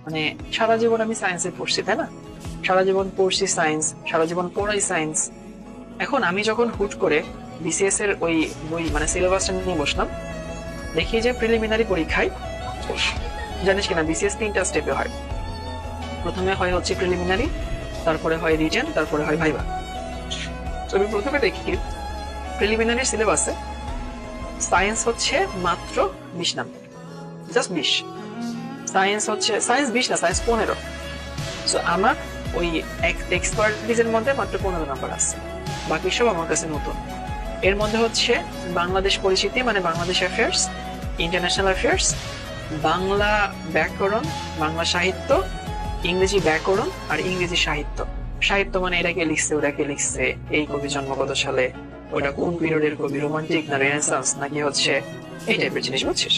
মানে সারা জীবন আমি সায়েন্সে পড়ছি, তাই না? সারা জীবন পড়ছি সায়েন্স, সারা জীবন পড়াই সায়েন্স। এখন আমি যখন হুট করে বিসিএস এর ওই বই মানে সিলেবাসটা নিয়ে বসলাম, দেখি যে প্রিলিমিনারি পরীক্ষায়, জানিস কিনা বিসিএস 3টা স্টেপে হয়। প্রথমে হয় হচ্ছে প্রিলিমিনারি, তারপরে হয় রিটেন, তারপরে হয় ভাইভা। তো আমি প্রথমে দেখি প্রিলিমিনারি সিলেবাসে সায়েন্স হচ্ছে মাত্র 20 নাম্বার, জাস্ট 20। সায়েন্স 20 না, সায়েন্স 15। সো আমার ওই এক্সপার্টিজের মধ্যে মাত্র 15 নাম্বার আছে, বাকি সব আমার কাছে নতুন। এর মধ্যে হচ্ছে বাংলাদেশ পরিচিতি মানে Bangladesh affairs, international affairs, Bangla ব্যাকরণ, বাংলা সাহিত্য, ইংরেজি ব্যাকরণ আর ইংরেজি সাহিত্য। সাহিত্য মানে এটা কে লিখছে, ওটা কে লিখছে, এই কবি জন্ম কত সালে, ওটা কোন পিরিয়ডের কবি, রোমান্টিক না রেনেসান্স নাকি হচ্ছে এই টাইপের জিনিস, বুঝছিস?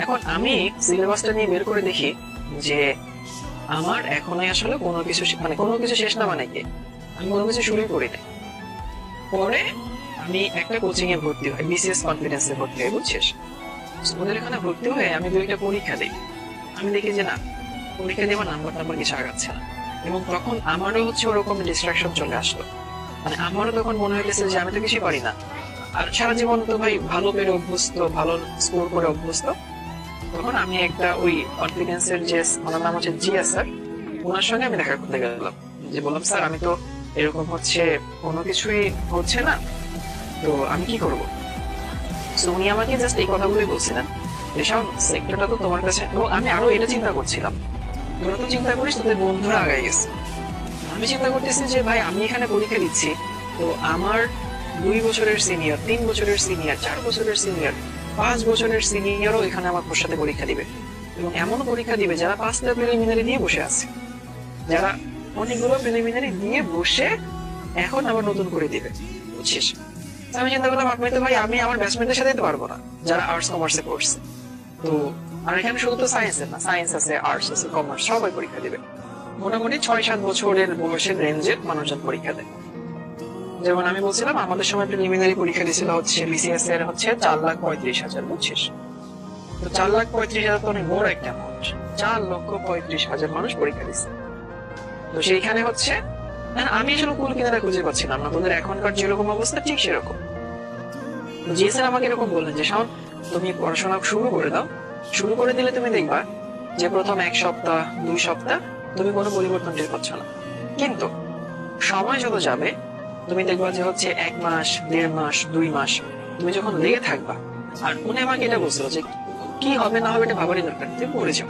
এখন আমি সিলেবাসটা নিয়ে বের করে দেখি যে আমার এখনই আসলে কোনো কিছু মানে কোনো কিছু শেষ না, মানে কি আমি কোনো কিছু শুরুই করি নাই। পরে আমি একটা কোচিং এ ভর্তি হই, বিসিএস কনফিডেন্সে ভর্তি হই, বুঝছিস? ওদের এখানে ভর্তি হয়ে আমি 2টা পরীক্ষা দিই। আমি দেখি যে না, পরীক্ষা দিয়ে আমার নাম্বার কিছু আগাচ্ছে না। এবং তখন আমারও হচ্ছে ওরকম ডিস্ট্রাকশন চলে আসলো। মানে আমারও তখন মনে হইতেছে যে আমি তো কিছুই পারি না, আর সারা জীবন তো ভাই ভালো পেরে অভ্যস্ত, ভালো স্কোর করে অভ্যস্ত। তখন আমি একটা ওই কনফিডেন্সের যে ওনার নাম হচ্ছে জিয়া স্যার, ওনার সঙ্গে আমি দেখা করতে গেলাম। যে বললাম, স্যার আমি তো এরকম হচ্ছে কোনো কিছুই হচ্ছে না, তো আমি কি করব? তো উনি আমাকে জাস্ট এই কথাগুলোই বলছিলেন, এসব সেক্টরটা তো তোমার কাছে। এবং আমি আরো এটা চিন্তা করছিলাম, তোরা তো চিন্তা করিস তোদের বন্ধুরা আগায় গেছে, আমি চিন্তা করতেছি যে ভাই আমি এখানে পরীক্ষা দিচ্ছি, তো আমার 2 বছরের সিনিয়র, 3 বছরের সিনিয়র, 4 বছরের সিনিয়র, 5 বছরের সিনিয়রও এখানে আমার সাথে পরীক্ষা দিবে। এবং এমন পরীক্ষা দিবে যারা 5টা প্রিলিমিনারি দিয়ে বসে আছে, যারা অনেকগুলো প্রিলিমিনারি দিয়ে বসে এখন আবার নতুন করে দিবে, বুঝছিস? আমি চিন্তা করলাম আপনি তো ভাই আমি আমার ব্যাচমেটদের সাথে দিতে পারবো না যারা আর্টস কমার্সে পড়ছে। তো আর এখানে শুধু তো সায়েন্সের না, সায়েন্স আছে, আর্টস আছে, কমার্স, সবাই পরীক্ষা দিবে। মোটামুটি 6-7 বছরের বয়সের রেঞ্জের মানুষজন পরীক্ষা দেয়। যেমন আমি বলছিলাম আমাদের সময় প্রিলিমিনারি পরীক্ষা দিয়েছিল হচ্ছে বিসিএস এর হচ্ছে 4,35,000, বুঝছিস? তো 4,35,000 তো অনেক বড় একটা অ্যামাউন্ট। 4,35,000 মানুষ পরীক্ষা দিচ্ছে। তো সেইখানে হচ্ছে আমি আসলে কুল কিনারা খুঁজে পাচ্ছিলাম না। তোদের এখনকার যেরকম অবস্থা ঠিক সেরকম। তো জি স্যার আমাকে এরকম বললেন যে শাওন, তুমি পড়াশোনা শুরু করে দাও, শুরু করে দিলে তুমি দেখবা যে প্রথম 1 সপ্তাহ 2 সপ্তাহ তুমি কোনো পরিবর্তন টের পাচ্ছ না, কিন্তু সময় যত যাবে তুমি দেখবা যে হচ্ছে 1 মাস, 1.5 মাস, 2 মাস তুমি যখন লেগে থাকবা। আর উনি আমাকে এটা বলছিল যে কি হবে না হবে এটা ভাবারই দরকার, তুমি পড়ে যাও।